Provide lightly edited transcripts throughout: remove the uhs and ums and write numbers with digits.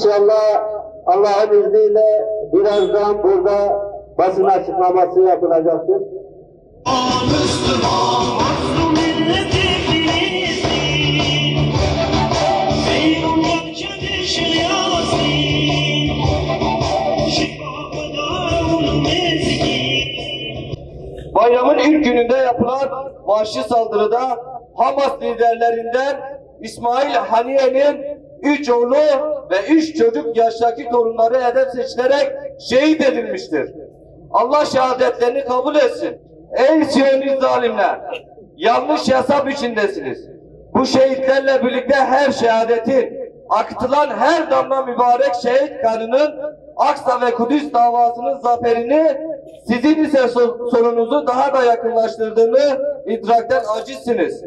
İnşallah Allah'ın izniyle birazdan burada basın açıklaması yapılacaktır. Müslüman, mazlum milletimiz, Zeynep çöküşü Yasin, şifakada mezgin. Bayramın ilk gününde yapılan vahşi saldırıda Hamas liderlerinden İsmail Haniye'nin 3 oğlu ve 3 çocuk yaştaki torunları hedef seçilerek şehit edilmiştir. Allah şehadetlerini kabul etsin. Ey Siyonist zalimler! Yanlış hesap içindesiniz. Bu şehitlerle birlikte her şehadetin, akıtılan her damla mübarek şehit kanının Aksa ve Kudüs davasının zaferini, sizin ise sonunuzu daha da yakınlaştırdığını idrakten acizsiniz.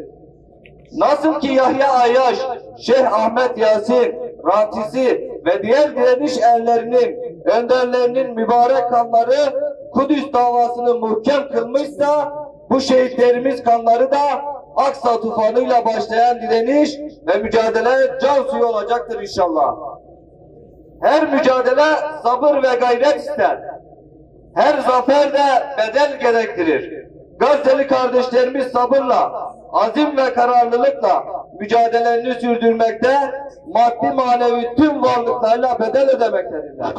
Nasıl ki Yahya Ayyaş, Şeyh Ahmet Yasin, Rantisi ve diğer direniş erlerinin, önderlerinin mübarek kanları Kudüs davasını muhkem kılmışsa, bu şehitlerimiz kanları da Aksa tufanıyla başlayan direniş ve mücadele can suyu olacaktır inşallah. Her mücadele sabır ve gayret ister. Her zafer de bedel gerektirir. Gazze'li kardeşlerimiz sabırla, azim ve kararlılıkla mücadelelerini sürdürmekte, maddi manevi tüm varlıklarıyla bedel ödemektedirler.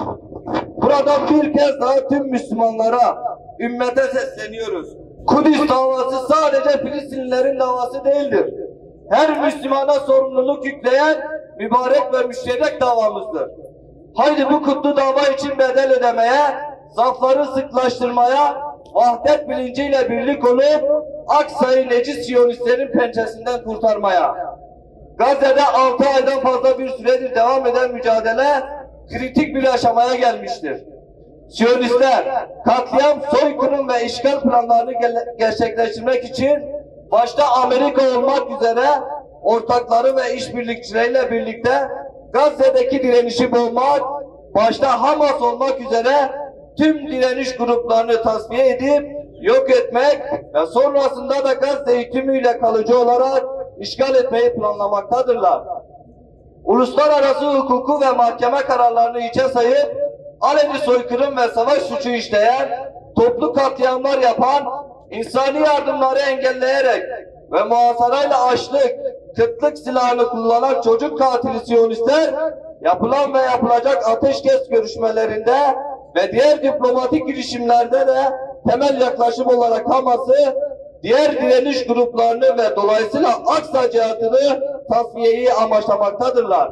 Buradan bir kez daha tüm Müslümanlara, ümmete sesleniyoruz. Kudüs davası sadece Filistinlilerin davası değildir. Her Müslümana sorumluluk yükleyen mübarek ve müşterek davamızdır. Haydi bu kutlu dava için bedel ödemeye, safları sıklaştırmaya, vahdet bilinciyle birlik olup Aksa'yı necis Siyonistlerin pençesinden kurtarmaya. Gazze'de 6 aydan fazla bir süredir devam eden mücadele kritik bir aşamaya gelmiştir. Siyonistler katliam, soykırım ve işgal planlarını gerçekleştirmek için başta Amerika olmak üzere ortakları ve işbirlikçileriyle birlikte Gazze'deki direnişi boğmak, başta Hamas olmak üzere tüm direniş gruplarını tasfiye edip yok etmek ve sonrasında da Gazze'yi tümüyle kalıcı olarak işgal etmeyi planlamaktadırlar. Uluslararası hukuku ve mahkeme kararlarını hiçe sayıp aleni soykırım ve savaş suçu işleyen, toplu katliamlar yapan, insani yardımları engelleyerek ve muhasarayla açlık, kıtlık silahını kullanan çocuk katili Siyonistler yapılan ve yapılacak ateşkes görüşmelerinde ve diğer diplomatik girişimlerde de temel yaklaşım olarak Hamas'ı, diğer direniş gruplarını ve dolayısıyla Aksa cihatını tasfiyeyi amaçlamaktadırlar.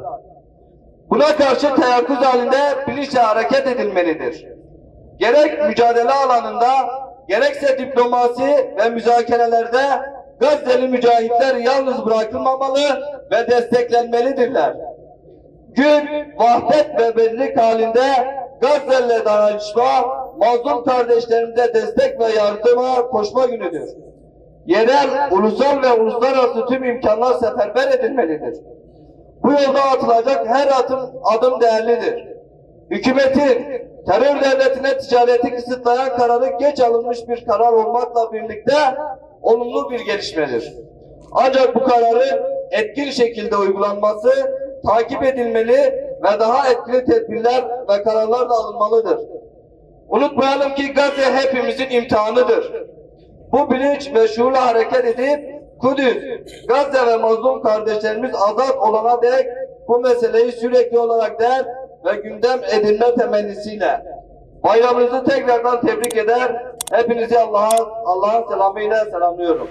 Buna karşı teyakkuz halinde bilinçle hareket edilmelidir. Gerek mücadele alanında, gerekse diplomasi ve müzakerelerde Gazze'li mücahitler yalnız bırakılmamalı ve desteklenmelidirler. Gün, vahdet ve birlik halinde Gazze'yle dayanışma, mazlum kardeşlerimize destek ve yardıma koşma günüdür. Yerel, ulusal ve uluslararası tüm imkanlar seferber edilmelidir. Bu yolda atılacak her adım değerlidir. Hükümetin terör devletine ticareti kısıtlayan kararı geç alınmış bir karar olmakla birlikte olumlu bir gelişmedir. Ancak bu kararın etkili şekilde uygulanması takip edilmeli ve daha etkili tedbirler ve kararlar da alınmalıdır. Unutmayalım ki Gazze hepimizin imtihanıdır. Bu bilinç ve şuurla hareket edip Kudüs, Gazze ve mazlum kardeşlerimiz azat olana dek bu meseleyi sürekli olarak der ve gündem edilme temennisiyle bayramınızı tekrardan tebrik eder. Hepinizi Allah'ın selamıyla selamlıyorum.